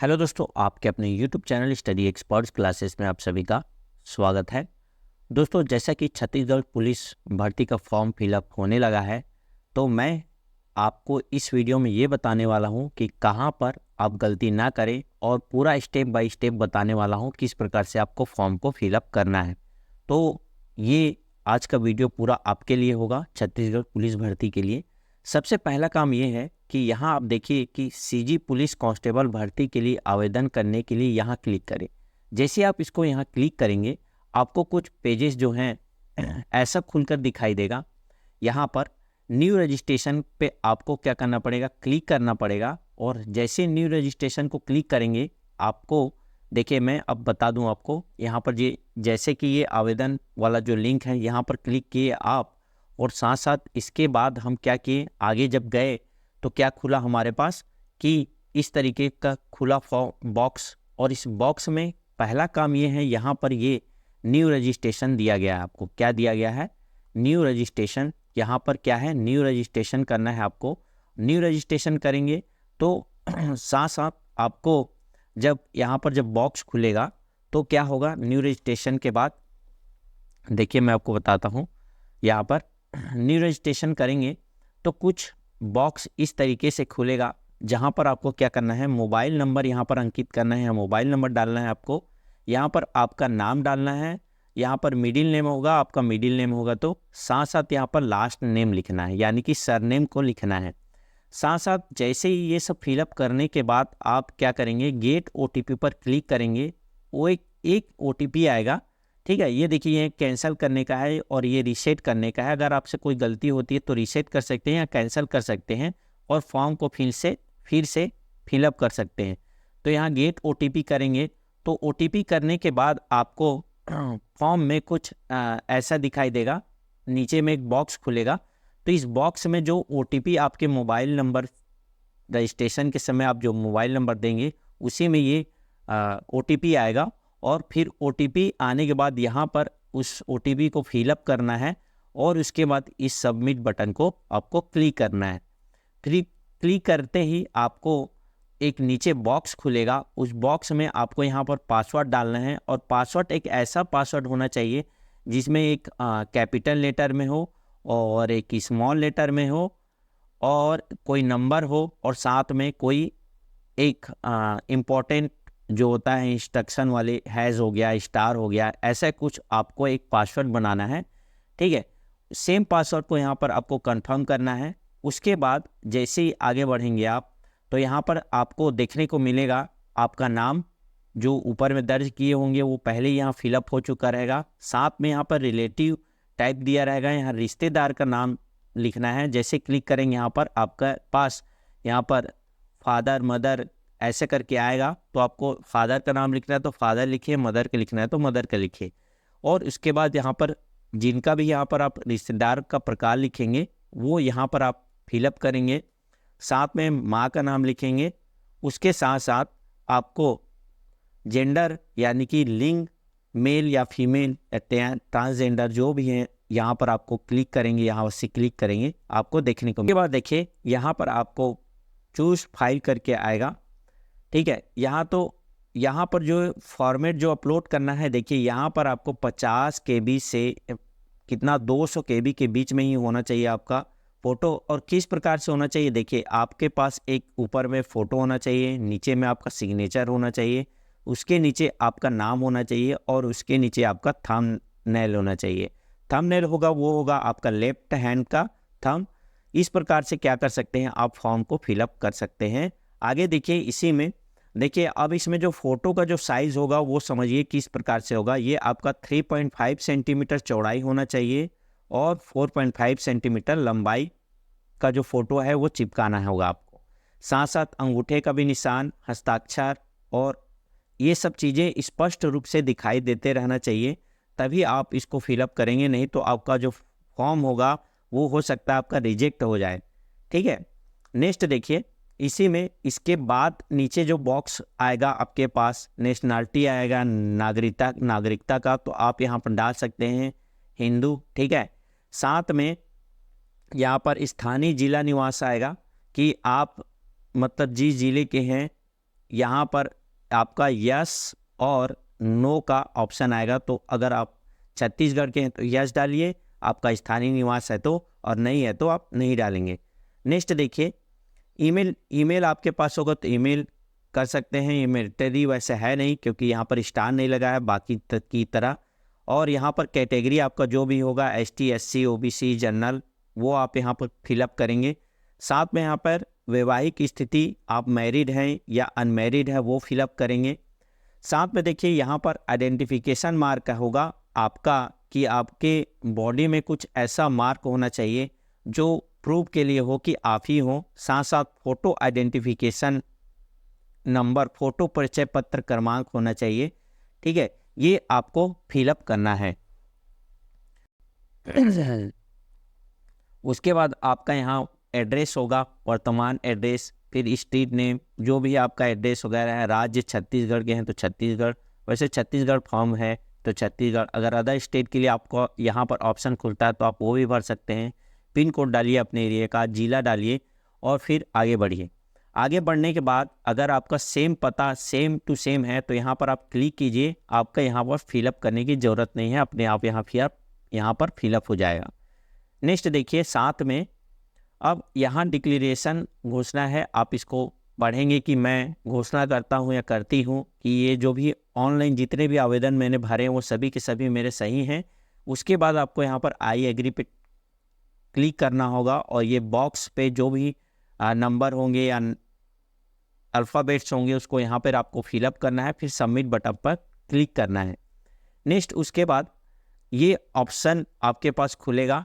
Hello दोस्तों, आपके अपने YouTube channel study experts classes में आप सभी का स्वागत है। दोस्तों, जैसा कि छत्तीसगढ़ पुलिस भर्ती का फॉर्म फिलअप होने लगा है, तो मैं आपको इस वीडियो में ये बताने वाला हूँ कि कहाँ पर आप गलती ना करें और पूरा स्टेप बाय स्टेप बताने वाला हूँ किस प्रकार से आपको फॉर्म को फिलअप करना है। तो ये आज का वीडियो पूरा आपके लिए होगा, छत्तीसगढ़ पुलिस भर्ती के लिए। सबसे पहला काम ये है कि यहाँ आप देखिए कि सीजी पुलिस कांस्टेबल भर्ती के लिए आवेदन करने के लिए यहाँ क्लिक करें। जैसे आप इसको यहाँ क्लिक करेंगे, आपको कुछ पेजेस जो हैं ऐसा खुलकर दिखाई देगा। यहाँ पर न्यू रजिस्ट्रेशन पे आपको क्या करना पड़ेगा, क्लिक करना पड़ेगा। और जैसे न्यू रजिस्ट्रेशन को क्लिक करेंगे, आपको देखिए मैं अब बता दूं आपको, यहाँ पर ये जैसे कि ये आवेदन वाला जो लिंक है यहाँ पर क्लिक किए आप, और साथ साथ इसके बाद हम क्या किए, आगे जब गए तो क्या खुला हमारे पास कि इस तरीके का खुला फॉर्म बॉक्स। और इस बॉक्स में पहला काम ये है, यहाँ पर ये न्यू रजिस्ट्रेशन दिया गया है। आपको क्या दिया गया है, न्यू रजिस्ट्रेशन। यहाँ पर क्या है, न्यू रजिस्ट्रेशन करना है आपको। न्यू रजिस्ट्रेशन करेंगे तो साथ साथ आपको जब यहाँ पर जब बॉक्स खुलेगा तो क्या होगा, न्यू रजिस्ट्रेशन के बाद देखिए मैं आपको बताता हूँ। यहाँ पर न्यू रजिस्ट्रेशन करेंगे तो कुछ बॉक्स इस तरीके से खुलेगा, जहाँ पर आपको क्या करना है, मोबाइल नंबर यहाँ पर अंकित करना है। मोबाइल नंबर डालना है आपको। यहाँ पर आपका नाम डालना है। यहाँ पर मिडिल नेम होगा, आपका मिडिल नेम होगा तो साथ साथ यहाँ पर लास्ट नेम लिखना है, यानी कि सरनेम को लिखना है। साथ साथ जैसे ही ये सब फिलअप करने के बाद आप क्या करेंगे, गेट ओटीपी पर क्लिक करेंगे। वो एक ओटीपी आएगा, ठीक है। ये देखिए, ये कैंसिल करने का है और ये रीसेट करने का है। अगर आपसे कोई गलती होती है तो रीसेट कर सकते हैं या कैंसिल कर सकते हैं और फॉर्म को फिर से फिलअप कर सकते हैं। तो यहाँ गेट ओटीपी करेंगे तो ओटीपी करने के बाद आपको फॉर्म में कुछ ऐसा दिखाई देगा। नीचे में एक बॉक्स खुलेगा, तो इस बॉक्स में जो ओटीपी आपके मोबाइल नंबर, रजिस्ट्रेशन के समय आप जो मोबाइल नंबर देंगे उसी में ये ओटीपी आएगा। और फिर ओटीपी आने के बाद यहाँ पर उस ओटीपी को फिलअप करना है और उसके बाद इस सबमिट बटन को आपको क्लिक करना है। क्लिक करते ही आपको एक नीचे बॉक्स खुलेगा। उस बॉक्स में आपको यहाँ पर पासवर्ड डालना है और पासवर्ड एक ऐसा पासवर्ड होना चाहिए जिसमें एक कैपिटल लेटर में हो और एक स्मॉल लेटर में हो और कोई नंबर हो और साथ में कोई एक इम्पोर्टेंट जो होता है इंस्ट्रक्शन वाले, हैज़ हो गया, स्टार हो गया, ऐसा कुछ आपको एक पासवर्ड बनाना है, ठीक है। सेम पासवर्ड को यहाँ पर आपको कंफर्म करना है। उसके बाद जैसे ही आगे बढ़ेंगे आप, तो यहाँ पर आपको देखने को मिलेगा आपका नाम जो ऊपर में दर्ज किए होंगे वो पहले यहाँ फिलअप हो चुका रहेगा। साथ में यहाँ पर रिलेटिव टाइप दिया रहेगा, यहाँ रिश्तेदार का नाम लिखना है। जैसे क्लिक करेंगे यहाँ पर आपका पास यहाँ पर फादर मदर ऐसे करके आएगा, तो आपको फादर का नाम लिखना है तो फादर लिखिए, मदर का लिखना है तो मदर का लिखिए। और उसके बाद यहाँ पर जिनका भी यहाँ पर आप रिश्तेदार का प्रकार लिखेंगे वो यहाँ पर आप फिलअप करेंगे। साथ में माँ का नाम लिखेंगे। उसके साथ साथ आपको जेंडर यानी कि लिंग, मेल या फीमेल या ट्रांसजेंडर जो भी हैं, यहाँ पर आपको क्लिक करेंगे, यहाँ से क्लिक करेंगे आपको देखने को। उसके बाद देखिए यहाँ पर आपको चूज फाइल करके आएगा, ठीक है। यहाँ पर जो फॉर्मेट जो अपलोड करना है, देखिए यहाँ पर आपको 50 KB से कितना 200 KB के बीच में ही होना चाहिए आपका फ़ोटो। और किस प्रकार से होना चाहिए, देखिए आपके पास एक ऊपर में फ़ोटो होना चाहिए, नीचे में आपका सिग्नेचर होना चाहिए, उसके नीचे आपका नाम होना चाहिए और उसके नीचे आपका थंबनेल होना चाहिए। थंबनेल होगा वो होगा आपका लेफ्ट हैंड का थंब। इस प्रकार से क्या कर सकते हैं, आप फॉर्म को फिलअप कर सकते हैं। आगे देखिए, इसी में देखिए अब इसमें जो फोटो का जो साइज़ होगा वो समझिए किस प्रकार से होगा। ये आपका 3.5 सेंटीमीटर चौड़ाई होना चाहिए और 4.5 सेंटीमीटर लंबाई का जो फोटो है वो चिपकाना होगा आपको। साथ साथ अंगूठे का भी निशान, हस्ताक्षर और ये सब चीज़ें स्पष्ट रूप से दिखाई देते रहना चाहिए, तभी आप इसको फिलअप करेंगे। नहीं तो आपका जो फॉर्म होगा वो हो सकता है आपका रिजेक्ट हो जाए, ठीक है। नेक्स्ट देखिए, इसी में इसके बाद नीचे जो बॉक्स आएगा आपके पास नेशनलिटी आएगा, नागरिकता का, तो आप यहाँ पर डाल सकते हैं हिंदू, ठीक है। साथ में यहाँ पर स्थानीय जिला निवास आएगा कि आप मतलब जिस जिले के हैं यहाँ पर आपका यस और नो का ऑप्शन आएगा। तो अगर आप छत्तीसगढ़ के हैं तो यस डालिए, आपका स्थानीय निवास है तो, और नहीं है तो आप नहीं डालेंगे। नेक्स्ट देखिए, ईमेल आपके पास होगा तो ईमेल कर सकते हैं। ये मैंडेटरी वैसे है नहीं क्योंकि यहाँ पर स्टार नहीं लगा है बाकी की तरह। और यहाँ पर कैटेगरी आपका जो भी होगा ST SC OBC जनरल, वो आप यहाँ पर फिलअप करेंगे। साथ में यहाँ पर वैवाहिक स्थिति, आप मैरिड हैं या अनमैरिड है, वो फिलअप करेंगे। साथ में देखिए यहाँ पर आइडेंटिफिकेशन मार्क होगा आपका, कि आपके बॉडी में कुछ ऐसा मार्क होना चाहिए जो प्रूफ के लिए हो कि आप ही हो। साथ साथ फोटो आइडेंटिफिकेशन नंबर, फोटो परिचय पत्र क्रमांक होना चाहिए। ठीक है, ये आपको फिलअप करना है। उसके बाद आपका यहाँ एड्रेस होगा, वर्तमान एड्रेस, फिर स्ट्रीट नेम, जो भी आपका एड्रेस वगैरह है। राज्य छत्तीसगढ़ के हैं तो छत्तीसगढ़, वैसे छत्तीसगढ़ फॉर्म है तो छत्तीसगढ़। अगर अदर स्टेट के लिए आपको यहाँ पर ऑप्शन खुलता है तो आप वो भी भर सकते हैं। पिन कोड डालिए अपने एरिया का, जिला डालिए और फिर आगे बढ़िए। आगे बढ़ने के बाद अगर आपका सेम पता सेम टू सेम है तो यहाँ पर आप क्लिक कीजिए। आपका यहाँ पर फिलअप करने की ज़रूरत नहीं है, अपने आप यहाँ पर फिलअप हो जाएगा। नेक्स्ट देखिए, साथ में अब यहाँ डिक्लेरेशन घोषणा है, आप इसको पढ़ेंगे कि मैं घोषणा करता हूँ या करती हूँ कि ये जो भी ऑनलाइन जितने भी आवेदन मैंने भरे हैं वो सभी के सभी मेरे सही हैं। उसके बाद आपको यहाँ पर आई एग्री पे क्लिक करना होगा और ये बॉक्स पे जो भी नंबर होंगे या अल्फ़ाबेट्स होंगे उसको यहाँ पर आपको फिलअप करना है, फिर सबमिट बटन पर क्लिक करना है। नेक्स्ट उसके बाद ये ऑप्शन आपके पास खुलेगा,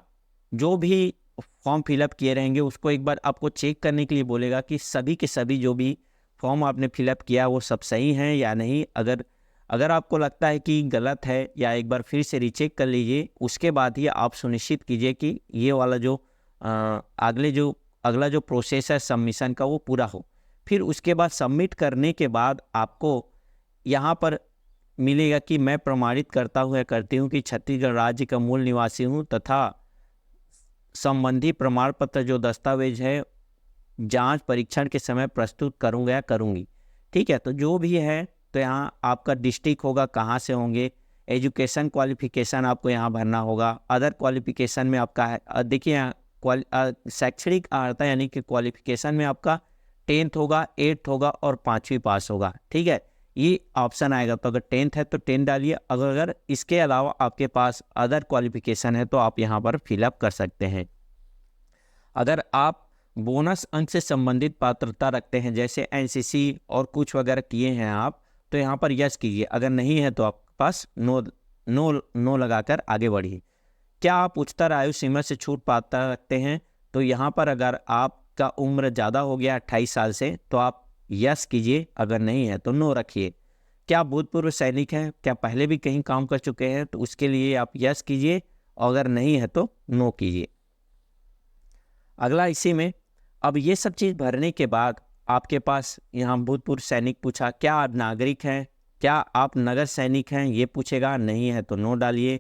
जो भी फॉर्म फिलअप किए रहेंगे उसको एक बार आपको चेक करने के लिए बोलेगा कि सभी के सभी जो भी फॉर्म आपने फिलअप किया वो सब सही हैं या नहीं। अगर आपको लगता है कि गलत है या एक बार फिर से रीचेक कर लीजिए। उसके बाद ही आप सुनिश्चित कीजिए कि ये वाला जो अगला जो प्रोसेस है सबमिशन का वो पूरा हो। फिर उसके बाद सबमिट करने के बाद आपको यहाँ पर मिलेगा कि मैं प्रमाणित करता हूँ या करती हूँ कि छत्तीसगढ़ राज्य का मूल निवासी हूँ तथा संबंधी प्रमाण पत्र जो दस्तावेज है जांच परीक्षण के समय प्रस्तुत करूँगा या करूँगी। ठीक है, तो जो भी है तो यहाँ आपका डिस्ट्रिक्ट होगा, कहाँ से होंगे, एजुकेशन क्वालिफिकेशन आपको यहाँ भरना होगा। अदर क्वालिफिकेशन में आपका है, देखिए यहाँ शैक्षणिक अर्हता यानी कि क्वालिफिकेशन में आपका 10th होगा, 8th होगा और 5वीं पास होगा। ठीक है, ये ऑप्शन आएगा। तो अगर 10th है तो 10 डालिए, अगर इसके अलावा आपके पास अदर क्वालिफिकेशन है तो आप यहाँ पर फिलअप कर सकते हैं। अगर आप बोनस अंक से संबंधित पात्रता रखते हैं जैसे NCC और कुछ वगैरह किए हैं आप, तो यहाँ पर यस कीजिए। अगर नहीं है तो आपके पास नो लगाकर आगे बढ़िए। क्या आप उच्चतर आयु सीमा से छूट पात्रता रखते हैं, तो यहाँ पर अगर आपका उम्र ज़्यादा हो गया 28 साल से तो आप यस कीजिए, अगर नहीं है तो नो रखिए। क्या आप भूतपूर्व सैनिक हैं, क्या पहले भी कहीं काम कर चुके हैं, तो उसके लिए आप यस कीजिए, अगर नहीं है तो नो कीजिए। अगला इसी में अब ये सब चीज़ भरने के बाद आपके पास यहाँ भूतपूर्व सैनिक पूछा, क्या आप नागरिक हैं, क्या आप नगर सैनिक हैं, ये पूछेगा। नहीं है तो नो डालिए।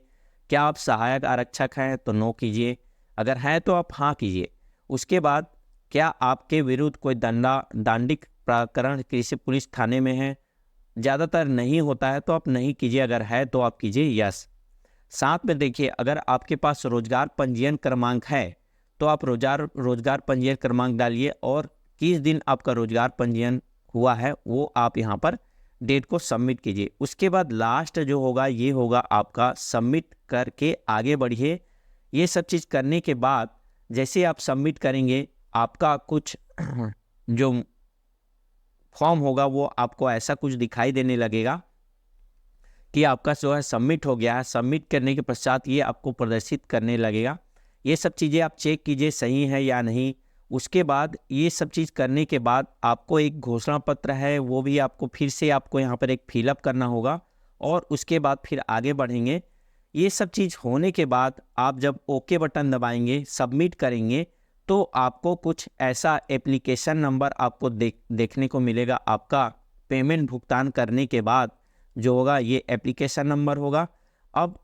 क्या आप सहायक आरक्षक हैं, तो नो कीजिए। अगर है तो आप हाँ कीजिए। उसके बाद क्या आपके विरुद्ध कोई दांडिक प्रकरण कृषि पुलिस थाने में है, ज़्यादातर नहीं होता है तो आप नहीं कीजिए, अगर है तो आप कीजिए यस। साथ में देखिए, अगर आपके पास रोजगार पंजीयन क्रमांक है तो आप रोजगार पंजीयन क्रमांक डालिए और किस दिन आपका रोजगार पंजीयन हुआ है वो आप यहाँ पर डेट को सबमिट कीजिए। उसके बाद लास्ट जो होगा ये होगा आपका सबमिट करके आगे बढ़िए। ये सब चीज़ करने के बाद जैसे आप सबमिट करेंगे आपका कुछ जो फॉर्म होगा वो आपको ऐसा कुछ दिखाई देने लगेगा कि आपका जो है सबमिट हो गया है। सबमिट करने के पश्चात ये आपको प्रदर्शित करने लगेगा। ये सब चीज़ें आप चेक कीजिए सही है या नहीं। उसके बाद ये सब चीज़ करने के बाद आपको एक घोषणा पत्र है वो भी आपको फिर से आपको यहाँ पर एक फिलअप करना होगा और उसके बाद फिर आगे बढ़ेंगे। ये सब चीज़ होने के बाद आप जब ओके बटन दबाएंगे, सबमिट करेंगे, तो आपको कुछ ऐसा एप्लीकेशन नंबर आपको देखने को मिलेगा। आपका पेमेंट भुगतान करने के बाद जो होगा ये एप्लीकेशन नंबर होगा। अब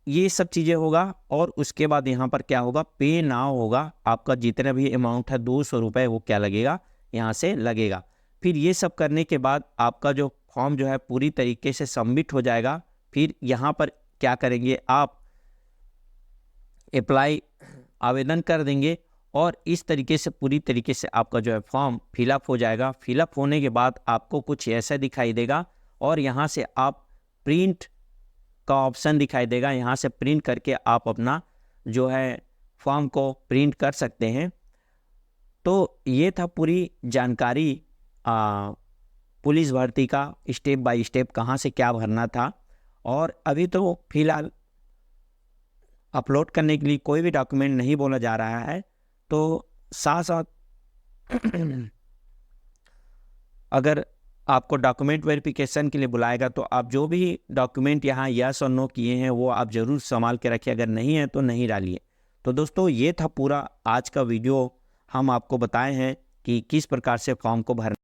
ये सब चीज़ें होगा और उसके बाद यहाँ पर क्या होगा, पे नाउ होगा। आपका जितना भी अमाउंट है 200 रुपये वो क्या लगेगा, यहाँ से लगेगा। फिर ये सब करने के बाद आपका जो फॉर्म जो है पूरी तरीके से सबमिट हो जाएगा। फिर यहाँ पर क्या करेंगे, आप अप्लाई आवेदन कर देंगे और इस तरीके से पूरी तरीके से आपका जो है फॉर्म फिलअप हो जाएगा। फिलअप होने के बाद आपको कुछ ऐसा दिखाई देगा और यहाँ से आप प्रिंट का ऑप्शन दिखाई देगा। यहाँ से प्रिंट करके आप अपना जो है फॉर्म को प्रिंट कर सकते हैं। तो ये था पूरी जानकारी पुलिस भर्ती का, स्टेप बाय स्टेप कहाँ से क्या भरना था। और अभी तो फिलहाल अपलोड करने के लिए कोई भी डॉक्यूमेंट नहीं बोला जा रहा है। तो साथ साथ अगर आपको डॉक्यूमेंट वेरिफिकेशन के लिए बुलाएगा तो आप जो भी डॉक्यूमेंट यहाँ यस और नो किए हैं वो आप ज़रूर संभाल के रखिए, अगर नहीं है तो नहीं डालिए। तो दोस्तों ये था पूरा आज का वीडियो, हम आपको बताए हैं कि किस प्रकार से फॉर्म को भरना